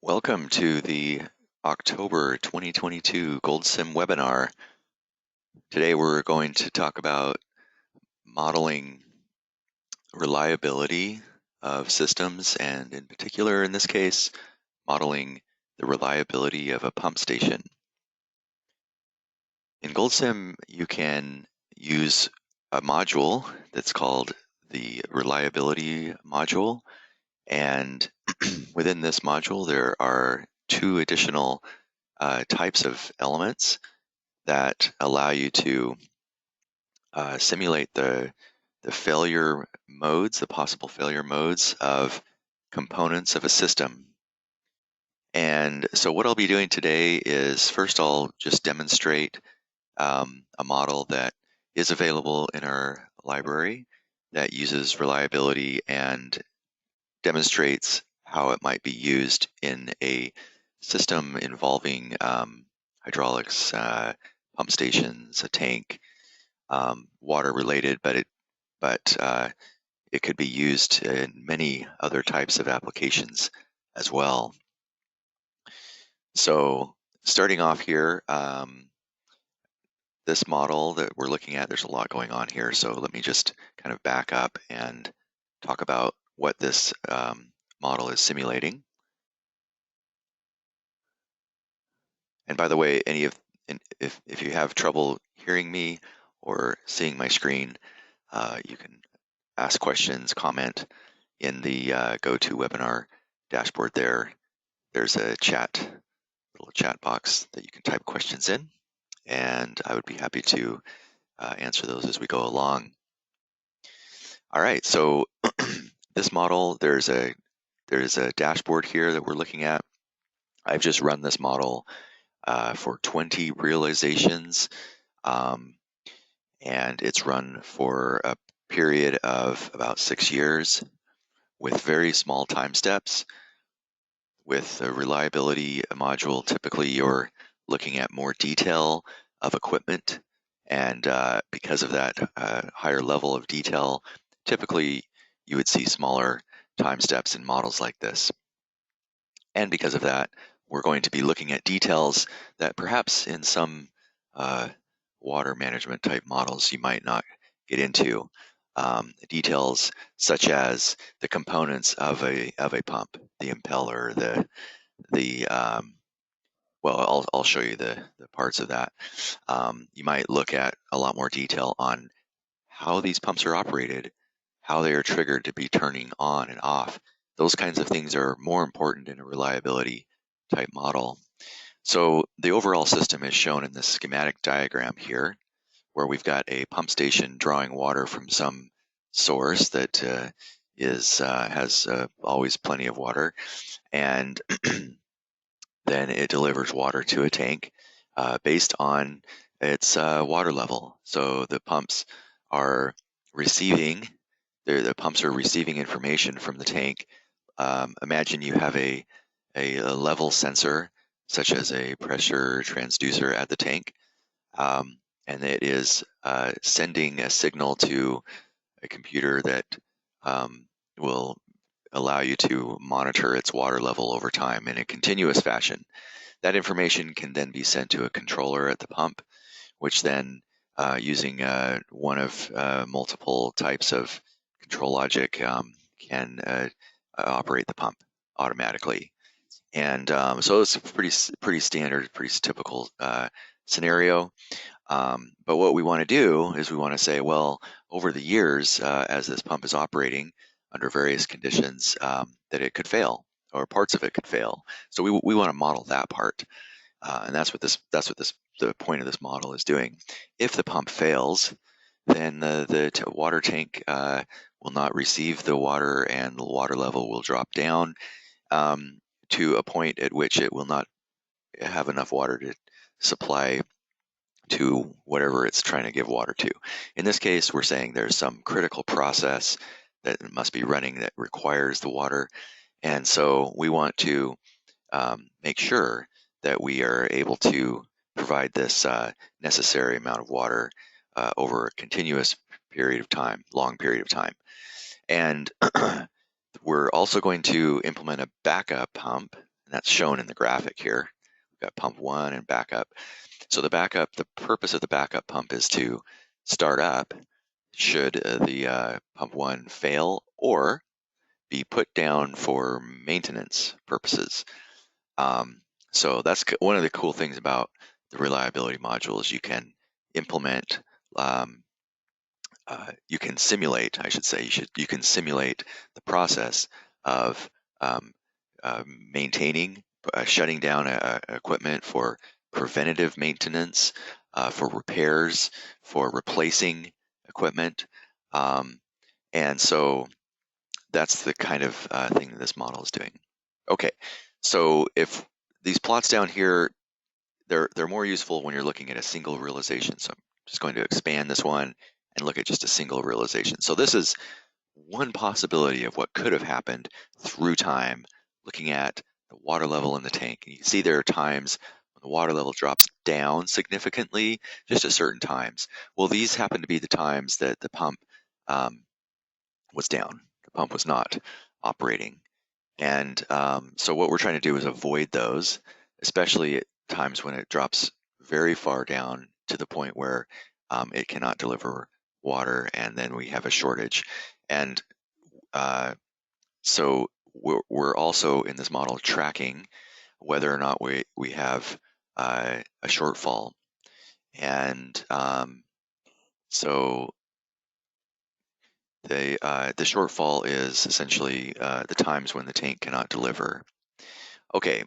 Welcome to the October 2022 GoldSim webinar. Today we're going to talk about modeling reliability of systems, and in particular, in this case, modeling the reliability of a pump station. In GoldSim, you can use a module that's called the reliability module, and within this module there are two additional types of elements that allow you to simulate the failure modes, the possible failure modes of components of a system. And so what I'll be doing today is first I'll just demonstrate a model that is available in our library that uses reliability and demonstrates how it might be used in a system involving hydraulics, pump stations, a tank, water related, but it could be used in many other types of applications as well. So starting off here, this model that we're looking at, there's a lot going on here. So let me just kind of back up and talk about what this model is simulating. And by the way, if you have trouble hearing me or seeing my screen, you can ask questions, comment in the GoToWebinar dashboard there. There's a little chat box that you can type questions in, and I would be happy to answer those as we go along. All right, so this model, there's a dashboard here that we're looking at. I've just run this model for 20 realizations, and it's run for a period of about 6 years with very small time steps. With a reliability module, typically you're looking at more detail of equipment, and because of that higher level of detail, typically you would see smaller time steps in models like this. And because of that, we're going to be looking at details that perhaps in some water management type models you might not get into. Details such as the components of a pump, the impeller, well, I'll show you the parts of that. You might look at a lot more detail on how these pumps are operated, how they are triggered to be turning on and off. Those kinds of things are more important in a reliability type model. So the overall system is shown in this schematic diagram here, where we've got a pump station drawing water from some source that has always plenty of water, and then it delivers water to a tank based on its water level. So the pumps are receiving information from the tank. Imagine you have a level sensor, such as a pressure transducer at the tank, and it is sending a signal to a computer that will allow you to monitor its water level over time in a continuous fashion. That information can then be sent to a controller at the pump, which then, using one of multiple types of control logic, can operate the pump automatically. And so it's a pretty standard, pretty typical scenario. But what we want to do is we want to say, well, over the years, as this pump is operating under various conditions, that it could fail, or parts of it could fail. So we want to model that part, and that's what the point of this model is doing. If the pump fails, then the water tank will not receive the water, and the water level will drop down to a point at which it will not have enough water to supply to whatever it's trying to give water to. In this case, we're saying there's some critical process that must be running that requires the water, and so we want to make sure that we are able to provide this necessary amount of water over a continuous period of time, long period of time. And we're also going to implement a backup pump. and that's shown in the graphic here. We've got pump 1 and backup. So the purpose of the backup pump is to start up should the pump 1 fail or be put down for maintenance purposes. So that's one of the cool things about the reliability module is you can implement, you can simulate, I should say, you can simulate the process of um, maintaining, shutting down equipment for preventative maintenance, for repairs, for replacing equipment. And so that's the kind of thing that this model is doing. Okay, so if these plots down here, they're more useful when you're looking at a single realization. So I'm just going to expand this one and look at just a single realization. So this is one possibility of what could have happened through time, looking at the water level in the tank. And you can see there are times when the water level drops down significantly, just at certain times. Well, these happen to be the times that the pump was down. The pump was not operating. And so what we're trying to do is avoid those, especially at times when it drops very far down to the point where it cannot deliver water, and then we have a shortage. And so we're also in this model tracking whether or not we have a shortfall. And so the shortfall is essentially the times when the tank cannot deliver. Okay,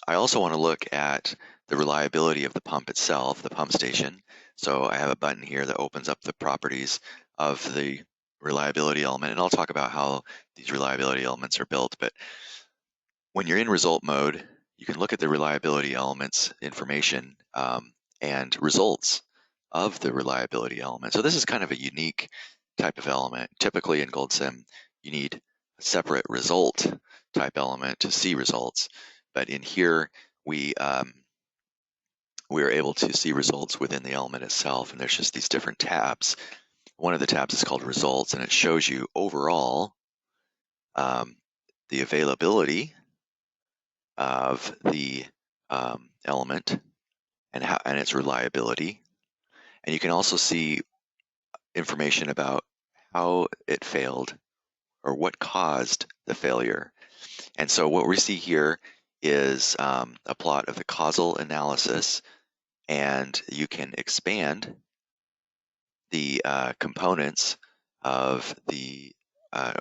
I also want to look at the reliability of the pump itself, the pump station. So I have a button here that opens up the properties of the reliability element, and I'll talk about how these reliability elements are built. But when you're in result mode, you can look at the reliability elements information and results of the reliability element. So this is kind of a unique type of element. Typically in GoldSim, you need a separate result type element to see results. But in here, we are able to see results within the element itself, and there's just these different tabs. One of the tabs is called results, and it shows you overall the availability of the element and its reliability. And you can also see information about how it failed or what caused the failure. And so what we see here is a plot of the causal analysis, and you can expand the components of the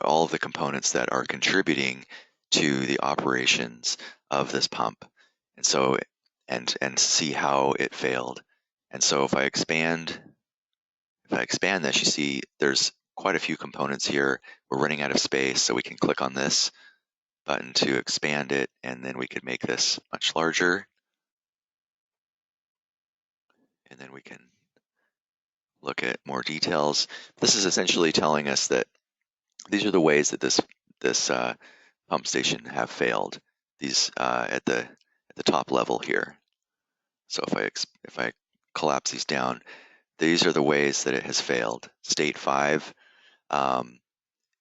all of the components that are contributing to the operations of this pump, and so and see how it failed. And so if I expand this, you see there's quite a few components here. We're running out of space, so we can click on this button to expand it, and then we could make this much larger, and then we can look at more details. This is essentially telling us that these are the ways that this pump station have failed. These at the top level here. So if I collapse these down, these are the ways that it has failed. State 5,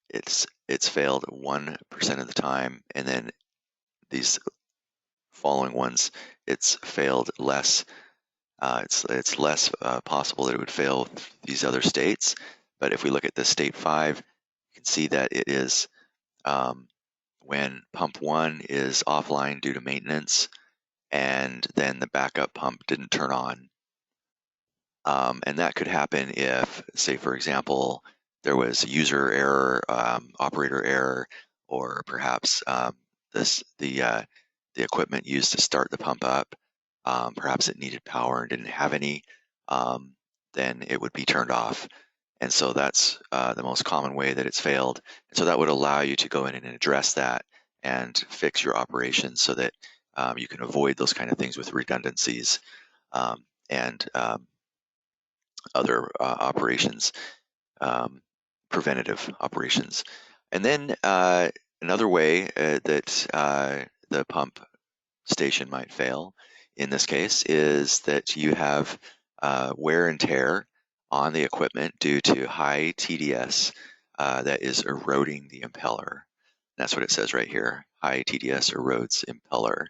it's failed 1% of the time, and then these following ones, it's failed less. It's less possible that it would fail these other states. But if we look at the state 5, you can see that it is when pump 1 is offline due to maintenance, and then the backup pump didn't turn on. And that could happen if, say, for example, there was user error, operator error, or perhaps the equipment used to start the pump up, perhaps it needed power and didn't have any, then it would be turned off. And so that's the most common way that it's failed. And so that would allow you to go in and address that and fix your operations so that you can avoid those kind of things with redundancies and other operations, preventative operations. And then another way that the pump station might fail in this case is that you have wear and tear on the equipment due to high TDS that is eroding the impeller. That's what it says right here, high TDS or Rhodes impeller.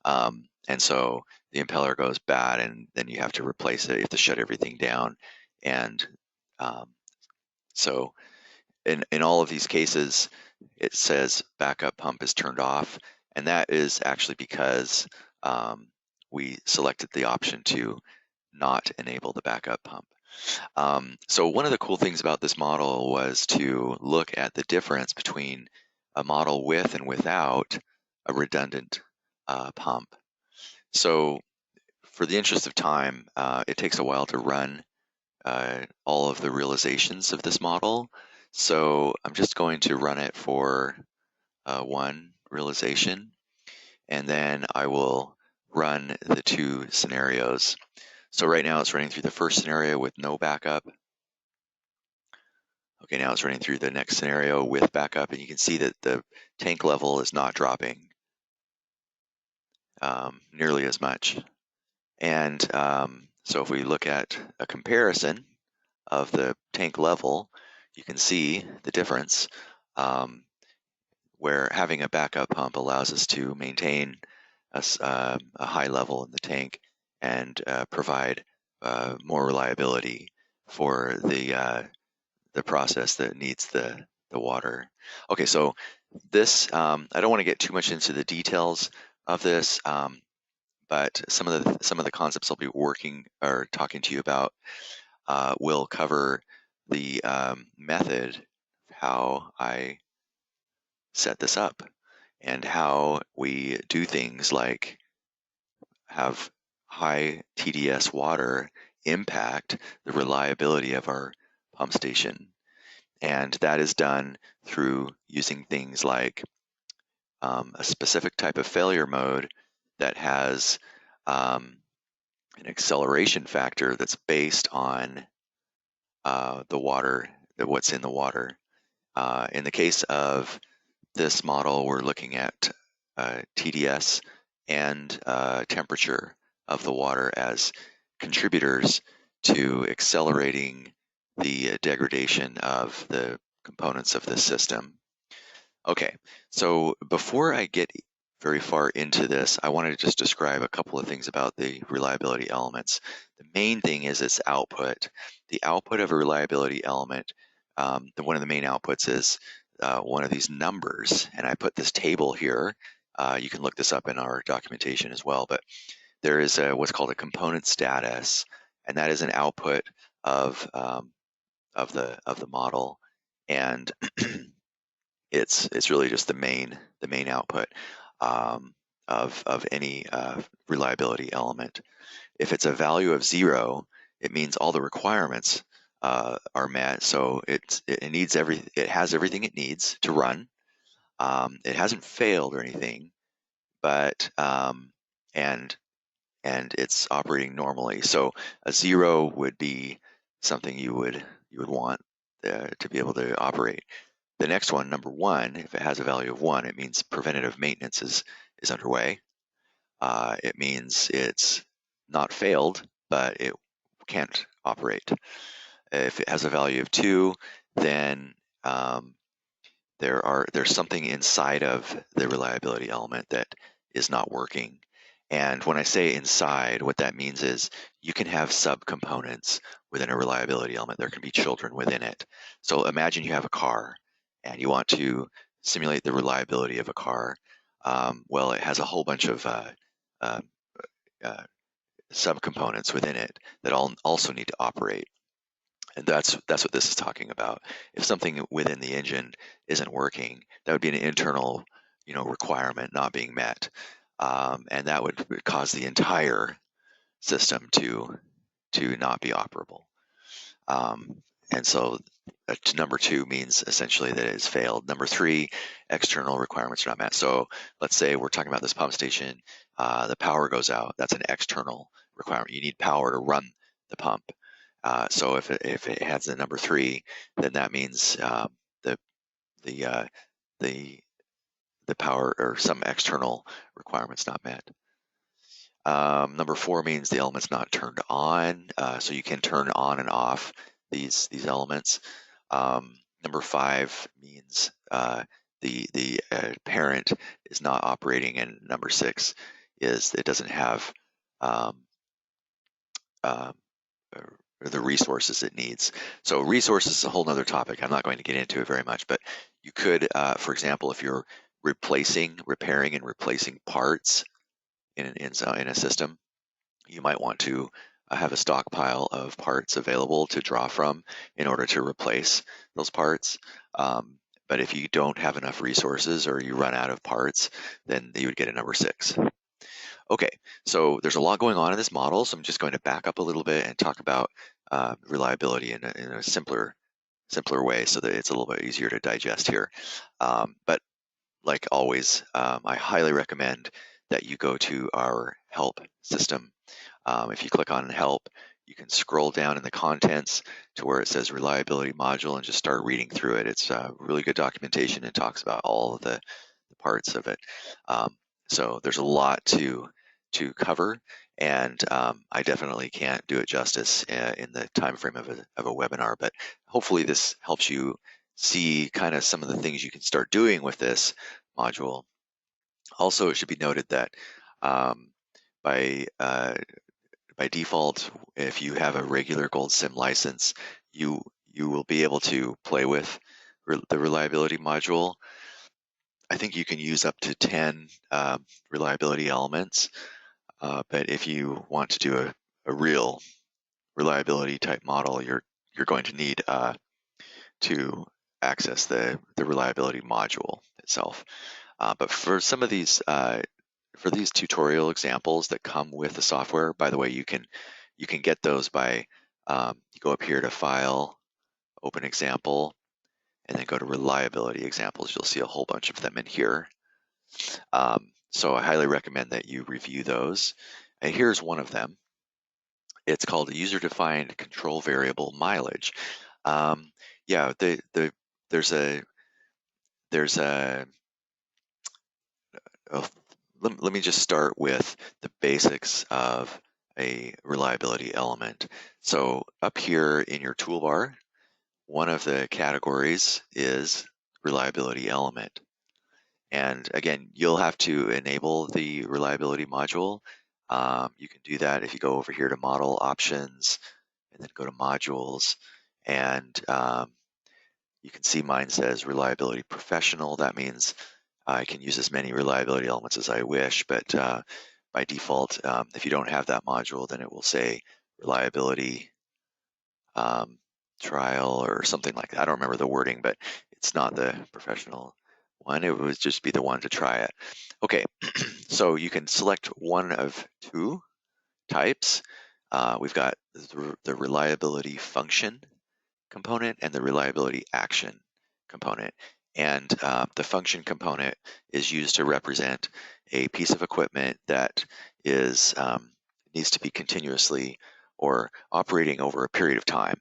And so the impeller goes bad, and then you have to replace it. You have to shut everything down. And so in all of these cases, it says backup pump is turned off. And that is actually because we selected the option to not enable the backup pump. So one of the cool things about this model was to look at the difference between a model with and without a redundant pump. So for the interest of time, it takes a while to run all of the realizations of this model. So I'm just going to run it for one realization, and then I will run the two scenarios. So right now it's running through the first scenario with no backup. Okay, now it's running through the next scenario with backup, and you can see that the tank level is not dropping nearly as much. And so if we look at a comparison of the tank level, you can see the difference where having a backup pump allows us to maintain a high level in the tank and provide more reliability for the process that needs the water. Okay, so this, I don't want to get too much into the details of this, but some of the concepts I'll be working or talking to you about will cover the method, how I set this up, and how we do things like have high TDS water impact the reliability of our pump station. And that is done through using things like a specific type of failure mode that has an acceleration factor that's based on the water, what's in the water. In the case of this model, we're looking at TDS and temperature of the water as contributors to accelerating the degradation of the components of this system. Okay, so before I get very far into this, I wanted to just describe a couple of things about the reliability elements. The main thing is its output. The output of a reliability element, one of the main outputs is one of these numbers, and I put this table here. You can look this up in our documentation as well, but there is what's called a component status, and that is an output of the model, and it's really just the main output of any reliability element. If it's a value of 0, it means all the requirements are met. So it has everything it needs to run. It hasn't failed or anything, but and it's operating normally. So a 0 would be something you would want to be able to operate. The next one, number 1, if it has a value of 1, it means preventative maintenance is underway. It means it's not failed, but it can't operate. If it has a value of 2, then there's something inside of the reliability element that is not working. And when I say inside, what that means is you can have subcomponents within a reliability element. There can be children within it. So imagine you have a car and you want to simulate the reliability of a car. Well, it has a whole bunch of uh, subcomponents within it that also need to operate. And that's what this is talking about. If something within the engine isn't working, that would be an internal, requirement not being met, and that would cause the entire system to not be operable. And so number 2 means essentially that it's failed. Number 3, external requirements are not met. So let's say we're talking about this pump station, the power goes out. That's an external requirement. You need power to run the pump. So if it has the number 3, then that means the power or some external requirements not met. Number 4 means the element's not turned on, so you can turn on and off these elements. Number 5 means the parent is not operating, and number 6 is it doesn't have um, uh, or the resources it needs. So resources is a whole nother topic. I'm not going to get into it very much, but you could, for example, if you're repairing and replacing parts in a system, you might want to have a stockpile of parts available to draw from in order to replace those parts. But if you don't have enough resources or you run out of parts, then you would get a number 6. Okay, so there's a lot going on in this model, so I'm just going to back up a little bit and talk about reliability in a simpler way so that it's a little bit easier to digest here. But like always, I highly recommend that you go to our help system. If you click on help, you can scroll down in the contents to where it says reliability module and just start reading through it. It's really good documentation and talks about all of the parts of it. So there's a lot to cover, and I definitely can't do it justice in the time frame of a webinar, but hopefully this helps you see kind of some of the things you can start doing with this module. Also, it should be noted that by default, if you have a regular GoldSim license, you will be able to play with the reliability module. I think you can use up to 10 reliability elements, but if you want to do a real reliability type model, you're going to need to access the reliability module itself. But for some of these for these tutorial examples that come with the software, by the way, you can get those by you go up here to File, Open Example, and then go to Reliability Examples. You'll see a whole bunch of them in here. So I highly recommend that you review those. And here's one of them. It's called User-Defined Control Variable Mileage. Yeah, there's a let me just start with the basics of a reliability element. So up here in your toolbar, one of the categories is reliability element. And again, you'll have to enable the reliability module. You can do that if you go over here to Model Options and then go to Modules. And you can see mine says Reliability Professional. That means I can use as many reliability elements as I wish, but by default, if you don't have that module, then it will say Reliability Trial or something like that. I don't remember the wording, but it's not the professional one. It would just be the one to try it. Okay, so you can select one of two types. We've got the reliability function component and the reliability action component. And the function component is used to represent a piece of equipment that is needs to be continuously or operating over a period of time.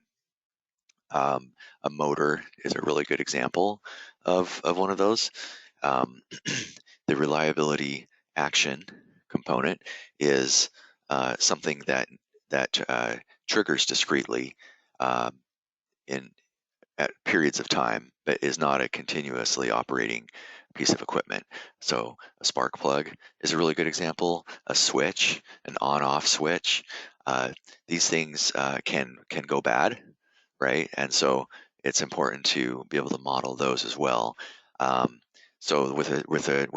A motor is a really good example of one of those. The reliability action component is something that triggers discretely in at periods of time, but is not a continuously operating piece of equipment. So a spark plug is a really good example. A switch, an on-off switch. These things can go bad, right? And so it's important to be able to model those as well. So with a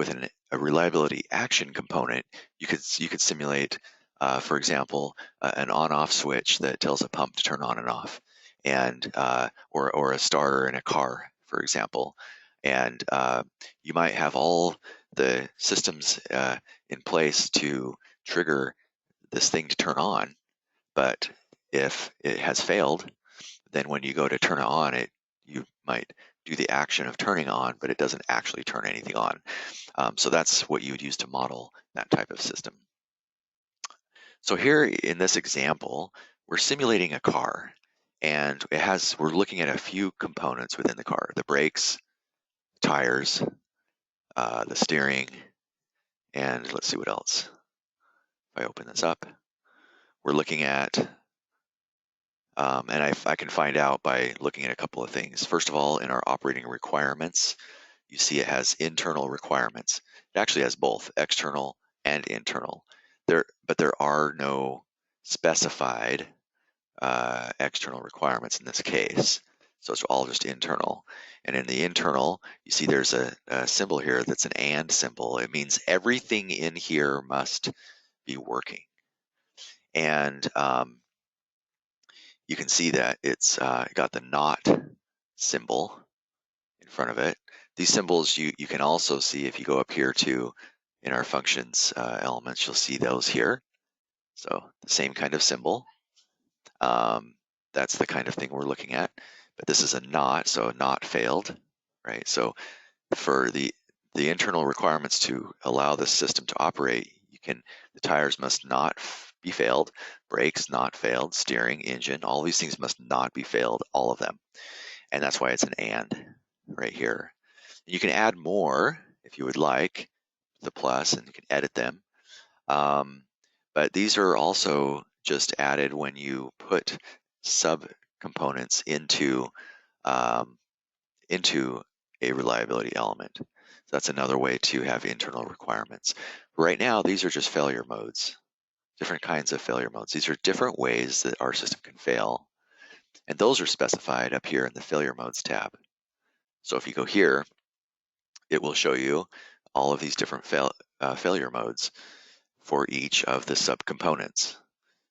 reliability action component, you could simulate, for example, an on-off switch that tells a pump to turn on and off, and or a starter in a car, for example. And you might have all the systems in place to trigger this thing to turn on, but if it has failed, then when you go to turn it on, you might do the action of turning on, but it doesn't actually turn anything on. So that's what you would use to model that type of system. So here in this example, we're simulating a car, and we're looking at a few components within the car: the brakes, tires, the steering, and let's see what else. If I open this up, we're looking at, and I can find out by looking at a couple of things. First of all, in our operating requirements, you see it has internal requirements. It actually has both external and internal. But there are no specified external requirements in this case. So it's all just internal. And in the internal, you see there's a symbol here that's an and symbol. It means everything in here must be working. And you can see that it's got the not symbol in front of it. These symbols you can also see if you go up here to in our functions elements, you'll see those here. So the same kind of symbol. That's the kind of thing we're looking at. But this is a not, so a not failed, right? So for the internal requirements to allow this system to operate, the tires must not be failed, brakes not failed, steering, engine, all these things must not be failed, all of them. And that's why it's an and right here. You can add more if you would like, the plus, and you can edit them. But these are also just added when you put subcomponents into a reliability element. So that's another way to have internal requirements. Right now, these are just failure modes, different kinds of failure modes. These are different ways that our system can fail. And those are specified up here in the failure modes tab. So if you go here, it will show you all of these different failure modes for each of the subcomponents.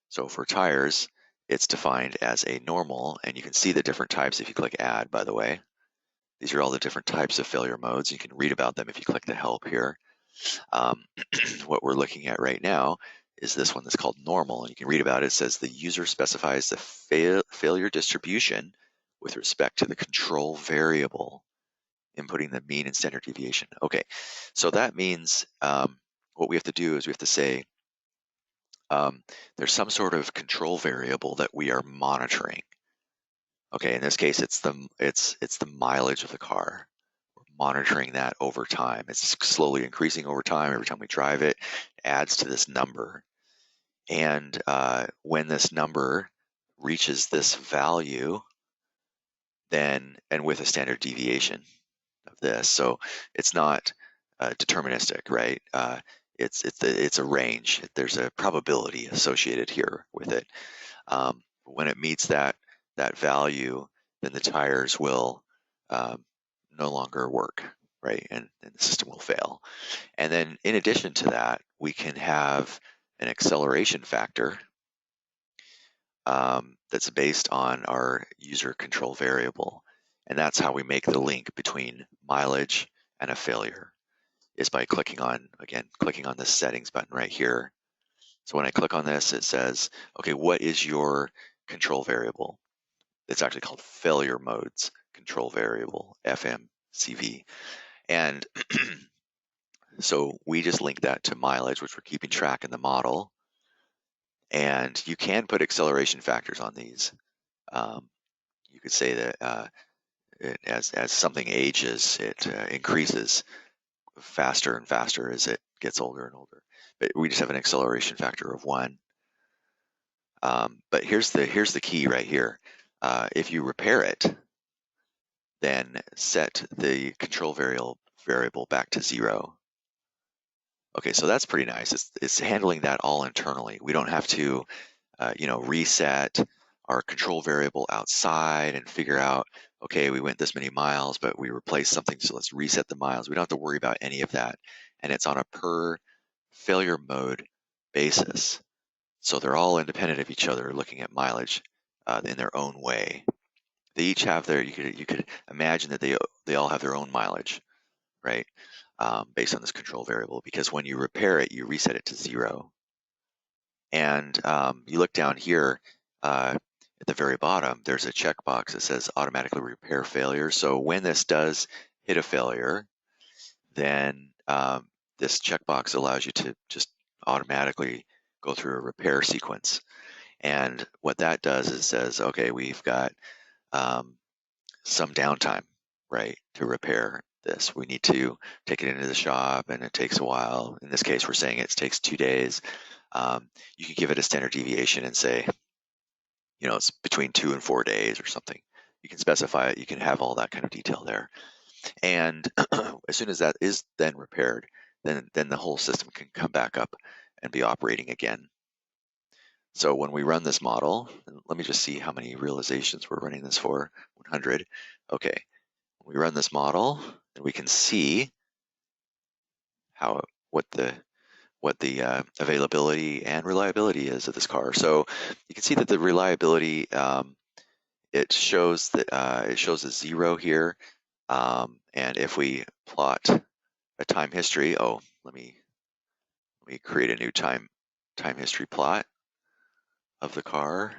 So for tires, it's defined as a normal, and you can see the different types if you click add, by the way. These are all the different types of failure modes. You can read about them if you click the help here. What we're looking at right now is this one that's called normal, and you can read about it. It says the user specifies the failure distribution with respect to the control variable, inputting the mean and standard deviation. Okay, so that means what we have to do is we have to say there's some sort of control variable that we are monitoring. Okay, in this case, it's the mileage of the car. We're monitoring that over time. It's slowly increasing over time. Every time we drive it, it adds to this number. And when this number reaches this value, then, and with a standard deviation of this, so it's not deterministic, right? It's a range. There's a probability associated here with it. When it meets that value, then the tires will no longer work, right? And the system will fail. And then in addition to that, we can have an acceleration factor that's based on our user control variable. And that's how we make the link between mileage and a failure, is by clicking on this settings button right here. So when I click on this, it says, okay, what is your control variable? It's actually called failure modes control variable, FMCV. And so we just link that to mileage, which we're keeping track in the model. And you can put acceleration factors on these. You could say that as something ages, it increases faster and faster as it gets older and older. But we just have an acceleration factor of 1. But here's the key right here. If you repair it, then set the control variable back to 0. Okay, so that's pretty nice. It's handling that all internally. We don't have to, reset our control variable outside and figure out, okay, we went this many miles, but we replaced something, so let's reset the miles. We don't have to worry about any of that. And it's on a per failure mode basis. So they're all independent of each other, looking at mileage in their own way. They each have you could imagine that they all have their own mileage, right? Based on this control variable, because when you repair it, you reset it to 0. And you look down here at the very bottom, there's a checkbox that says automatically repair failure. So when this does hit a failure, then this checkbox allows you to just automatically go through a repair sequence. And what that does is says, okay, we've got some downtime, right, to repair this. We need to take it into the shop, and it takes a while. In this case, we're saying it takes 2 days. You can give it a standard deviation and say, it's between 2 and 4 days or something. You can specify it. You can have all that kind of detail there. And as soon as that is then repaired, then the whole system can come back up and be operating again. So when we run this model, let me just see how many realizations we're running this for. 100. Okay, when we run this model, and we can see how what the availability and reliability is of this car. So you can see that the reliability, it shows that it shows a 0 here. And if we plot a time history, let me create a new time history plot of the car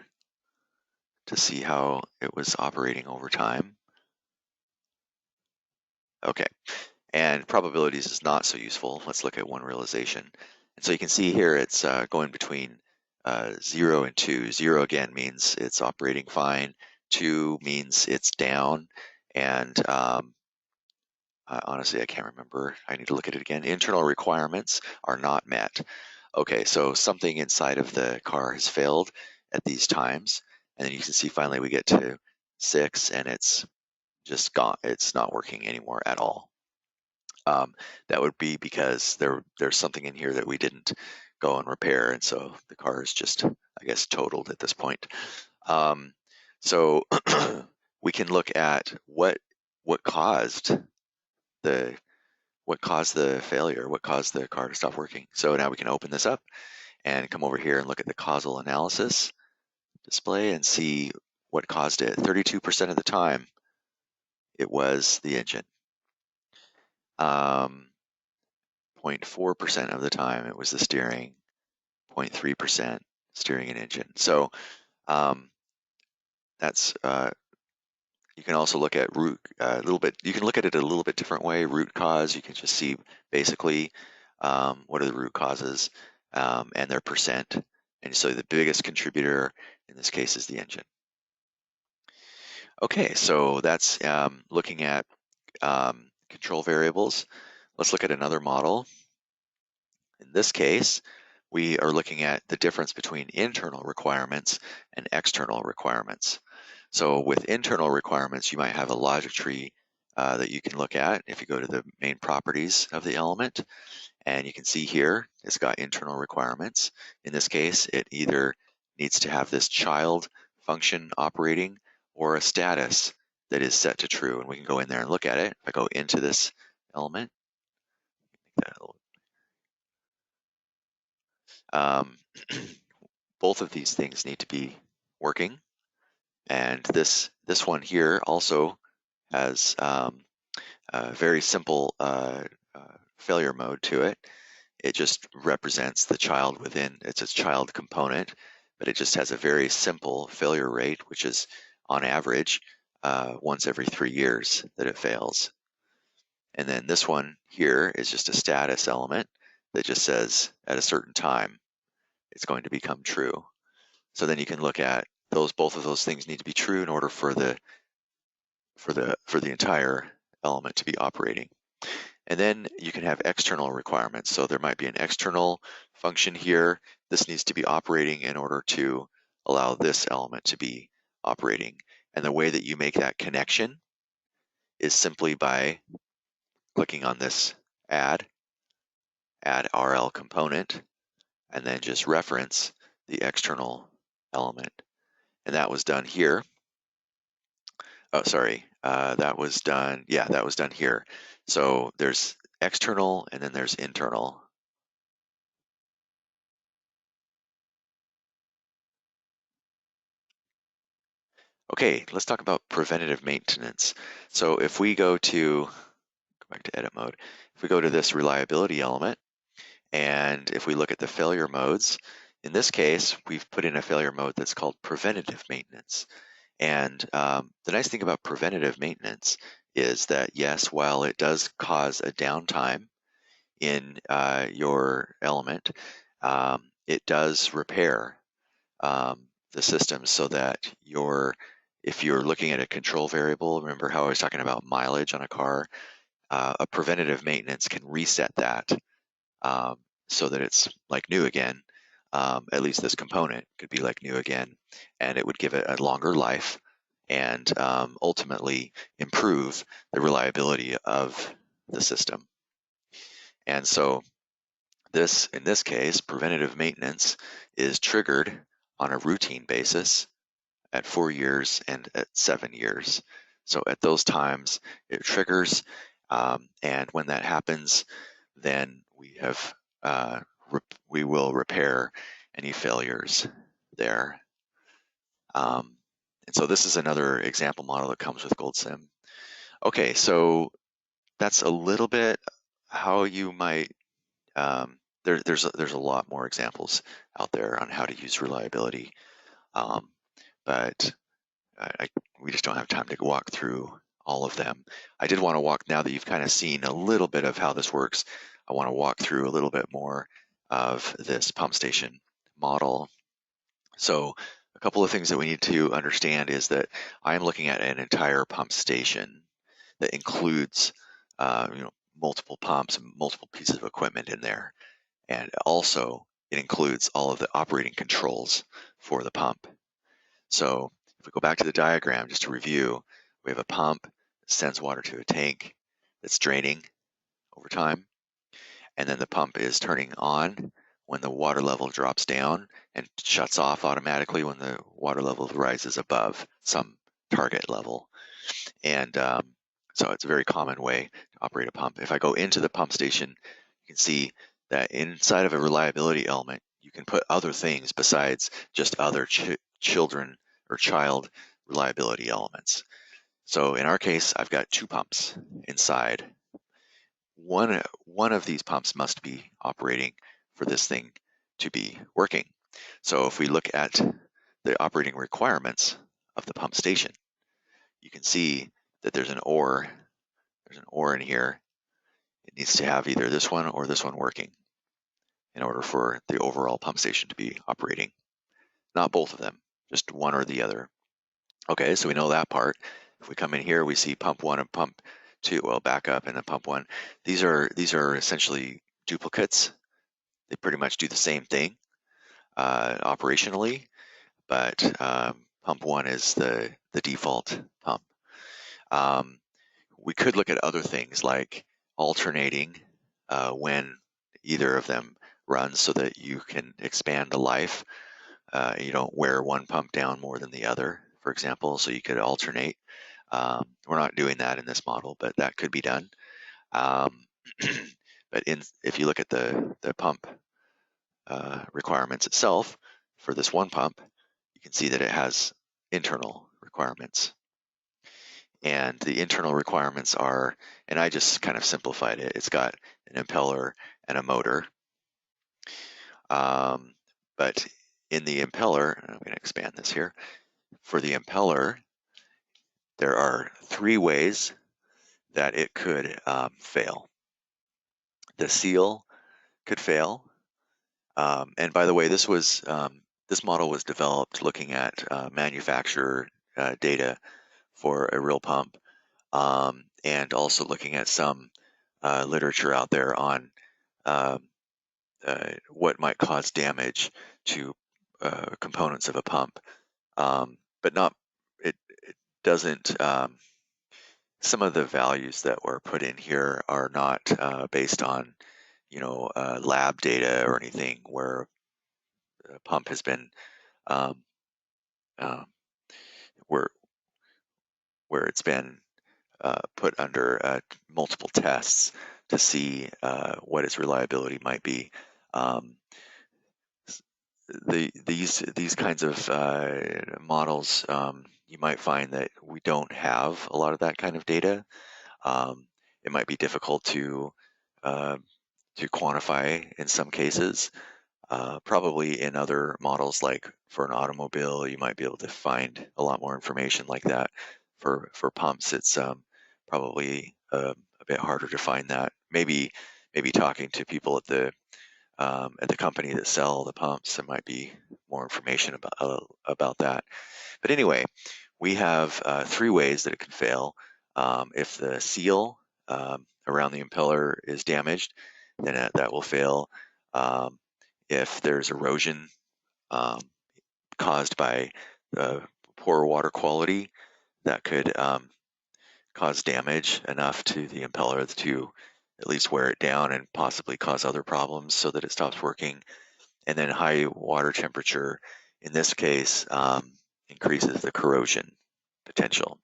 to see how it was operating over time. Okay, and probabilities is not so useful. Let's look at one realization. And so you can see here it's going between 0 and 2. 0 again means it's operating fine. 2 means it's down. And honestly, I can't remember. I need to look at it again. Internal requirements are not met. Okay, so something inside of the car has failed at these times. And then you can see finally we get to 6 and it's just gone. It's not working anymore at all. That would be because there's something in here that we didn't go and repair, and so the car is just, I guess, totaled at this point. So we can look at what caused the failure, what caused the car to stop working. So now we can open this up and come over here and look at the causal analysis display and see what caused it. 32% of the time, it was the engine. 0.4% of the time, it was the steering. 0.3% steering and engine. So that's you can also look at root a little bit. You can look at it a little bit different way. Root cause. You can just see basically what are the root causes and their percent. And so the biggest contributor in this case is the engine. Okay, so that's looking at control variables. Let's look at another model. In this case, we are looking at the difference between internal requirements and external requirements. So with internal requirements, you might have a logic tree that you can look at if you go to the main properties of the element. And you can see here, it's got internal requirements. In this case, it either needs to have this child function operating or a status that is set to true. And we can go in there and look at it. If I go into this element, both of these things need to be working. And this one here also has a very simple failure mode to it. It just represents the child within, it's a child component, but it just has a very simple failure rate, which is on average once every 3 years that it fails. And then this one here is just a status element that just says at a certain time it's going to become true. So then you can look at both of those things need to be true in order for the entire element to be operating. And then you can have external requirements. So there might be an external function here. This needs to be operating in order to allow this element to be operating. And the way that you make that connection is simply by clicking on this add RL component, and then just reference the external element. And that was done here. Oh, sorry, that was done, yeah, that was done here. So there's external and then there's internal. Okay, let's talk about preventative maintenance. So if we go back to edit mode, if we go to this reliability element, and if we look at the failure modes, in this case, we've put in a failure mode that's called preventative maintenance. And the nice thing about preventative maintenance is that, yes, while it does cause a downtime in your element, it does repair the system so that if you're looking at a control variable, remember how I was talking about mileage on a car, a preventative maintenance can reset that so that it's like new again. At least this component could be like new again, and it would give it a longer life, and ultimately improve the reliability of the system. And so in this case, preventative maintenance is triggered on a routine basis at 4 years and at 7 years. So at those times, it triggers, and when that happens, then we will repair any failures there. And so this is another example model that comes with GoldSim. Okay, so that's a little bit how you might. There's a lot more examples out there on how to use reliability, but we just don't have time to walk through all of them. I did want to walk, now that you've kind of seen a little bit of how this works, I want to walk through a little bit more of this pump station model. So a couple of things that we need to understand is that I'm looking at an entire pump station that includes multiple pumps and multiple pieces of equipment in there. And also it includes all of the operating controls for the pump. So if we go back to the diagram, just to review, we have a pump that sends water to a tank that's draining over time. And then the pump is turning on when the water level drops down and shuts off automatically when the water level rises above some target level. And so it's a very common way to operate a pump. If I go into the pump station, you can see that inside of a reliability element, you can put other things besides just other children or child reliability elements. So in our case, I've got 2 pumps inside. One of these pumps must be operating for this thing to be working. So if we look at the operating requirements of the pump station, you can see that there's an OR in here. It needs to have either this one or this one working in order for the overall pump station to be operating. Not both of them, just one or the other. Okay, so we know that part. If we come in here, we see pump 1 and pump 2. Well, back up and then pump 1. These are essentially duplicates. They pretty much do the same thing operationally, but pump 1 is the default pump. We could look at other things like alternating when either of them runs so that you can expand the life. You don't wear one pump down more than the other, for example, so you could alternate. We're not doing that in this model, but that could be done. But if you look at the pump requirements itself for this one pump, you can see that it has internal requirements. And the internal requirements are, and I just kind of simplified it, it's got an impeller and a motor. But in the impeller, I'm going to expand this here. For the impeller, there are 3 ways that it could fail. The seal could fail. And by the way, this model was developed looking at manufacturer data for a real pump, and also looking at some literature out there on what might cause damage to components of a pump, but not it doesn't. Some of the values that were put in here are not based on lab data or anything where a pump has been where it's been put under multiple tests to see what its reliability might be. These kinds of models, you might find that we don't have a lot of that kind of data. It might be difficult to quantify in some cases. Probably in other models, like for an automobile, you might be able to find a lot more information like that. For pumps, it's probably a bit harder to find that. Maybe talking to people at the company that sell the pumps, there might be more information about that. But anyway, we have 3 ways that it can fail. If the seal around the impeller is damaged, then that will fail. If there's erosion caused by poor water quality, that could cause damage enough to the impeller to at least wear it down and possibly cause other problems so that it stops working. And then high water temperature, in this case, increases the corrosion potential.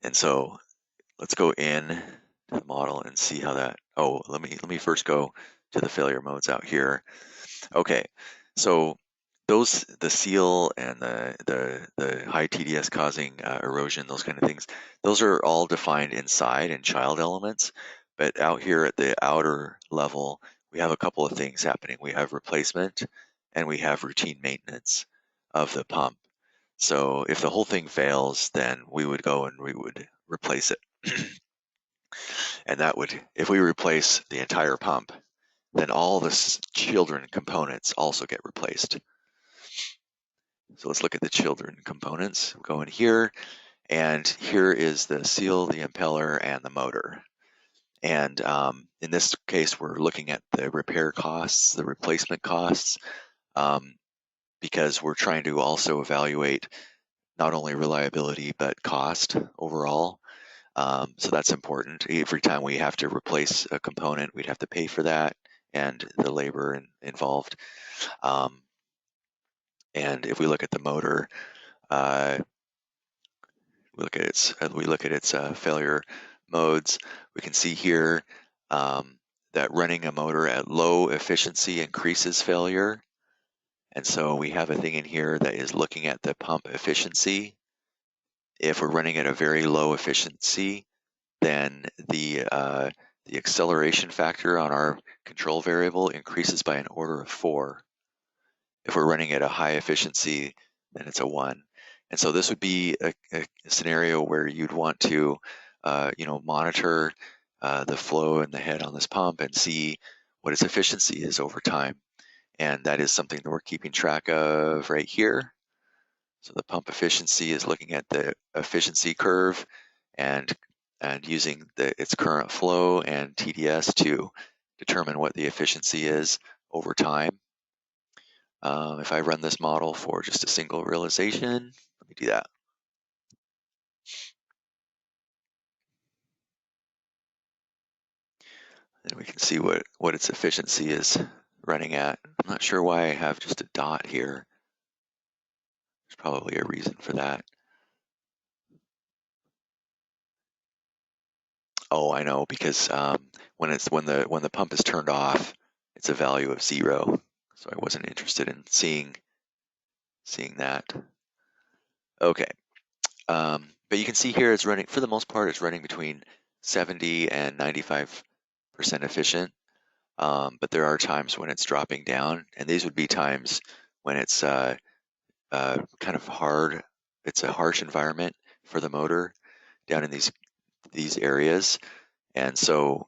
And so let's go in to the model and see how that, oh, let me first go to the failure modes out here. Okay, so the seal and the high TDS causing erosion, those kind of things, those are all defined inside in child elements. But out here at the outer level, we have a couple of things happening. We have replacement and we have routine maintenance of the pump. So if the whole thing fails, then we would go and we would replace it. And that would, if we replace the entire pump, then all the children components also get replaced. So let's look at the children components. We'll go in here, and here is the seal, the impeller, and the motor. And in this case, we're looking at the repair costs, the replacement costs, because we're trying to also evaluate not only reliability, but cost overall. So that's important. Every time we have to replace a component, we'd have to pay for that and the labor involved. And if we look at the motor, we look at its failure modes, we can see here that running a motor at low efficiency increases failure. And so we have a thing in here that is looking at the pump efficiency. If we're running at a very low efficiency, then the acceleration factor on our control variable increases by an order of 4. If we're running at a high efficiency, then it's a 1. And so this would be a scenario where you'd want to, monitor the flow in the head on this pump and see what its efficiency is over time. And that is something that we're keeping track of right here. So the pump efficiency is looking at the efficiency curve and using its current flow and TDS to determine what the efficiency is over time. If I run this model for just a single realization, let me do that. And we can see what its efficiency is running at. I'm not sure why I have just a dot here. There's probably a reason for that. Oh, I know, because when the pump is turned off, it's a value of 0. So I wasn't interested in seeing that. Okay. But you can see here it's running, for the most part, it's running between 70 and 95% efficient. But there are times when it's dropping down, and these would be times when it's kind of hard. It's a harsh environment for the motor down in these areas, and so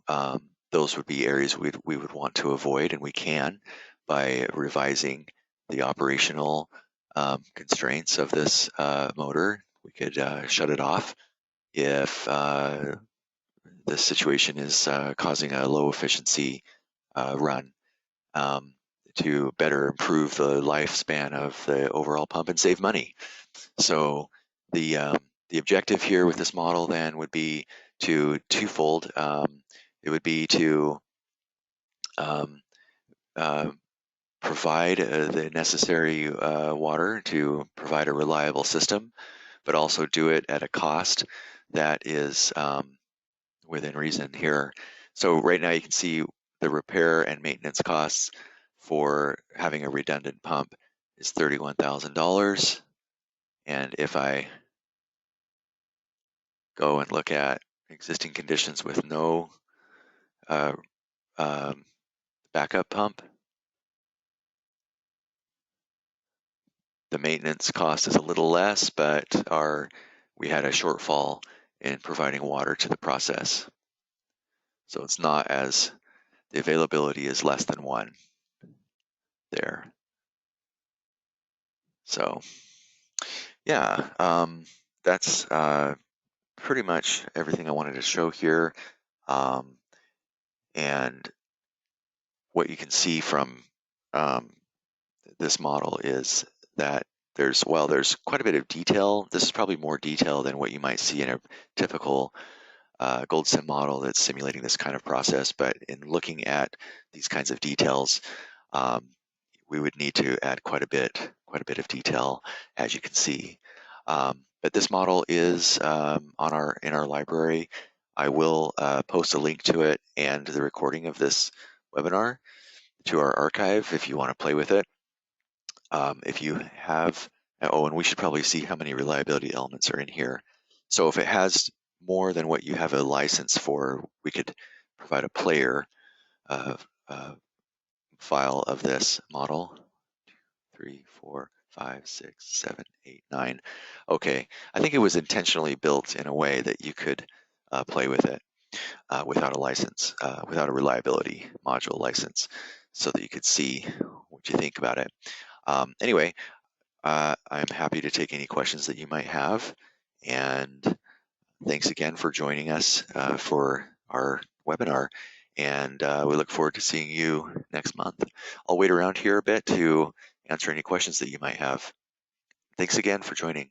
those would be areas we would want to avoid, and we can by revising the operational constraints of this motor. We could shut it off if the situation is causing a low efficiency run, to better improve the lifespan of the overall pump and save money. So the objective here with this model then would be twofold. It would be to provide the necessary water to provide a reliable system, but also do it at a cost that is within reason here. So right now you can see the repair and maintenance costs for having a redundant pump is $31,000. And if I go and look at existing conditions with no backup pump, the maintenance cost is a little less, but we had a shortfall in providing water to the process. So it's not as, the availability is less than 1 there. So yeah, that's pretty much everything I wanted to show here. And what you can see from this model is that While there's quite a bit of detail, this is probably more detail than what you might see in a typical GoldSim model that's simulating this kind of process. But in looking at these kinds of details, we would need to add quite a bit of detail, as you can see. But this model is in our library. I will post a link to it and the recording of this webinar to our archive if you want to play with it. If you have, oh, and we should probably see how many reliability elements are in here. So if it has more than what you have a license for, we could provide a player file of this model. 3, 4, 5, 6, 7, 8, 9. Okay, I think it was intentionally built in a way that you could play with it without a license, without a reliability module license, so that you could see what you think about it. Anyway, I'm happy to take any questions that you might have, and thanks again for joining us for our webinar, and we look forward to seeing you next month. I'll wait around here a bit to answer any questions that you might have. Thanks again for joining.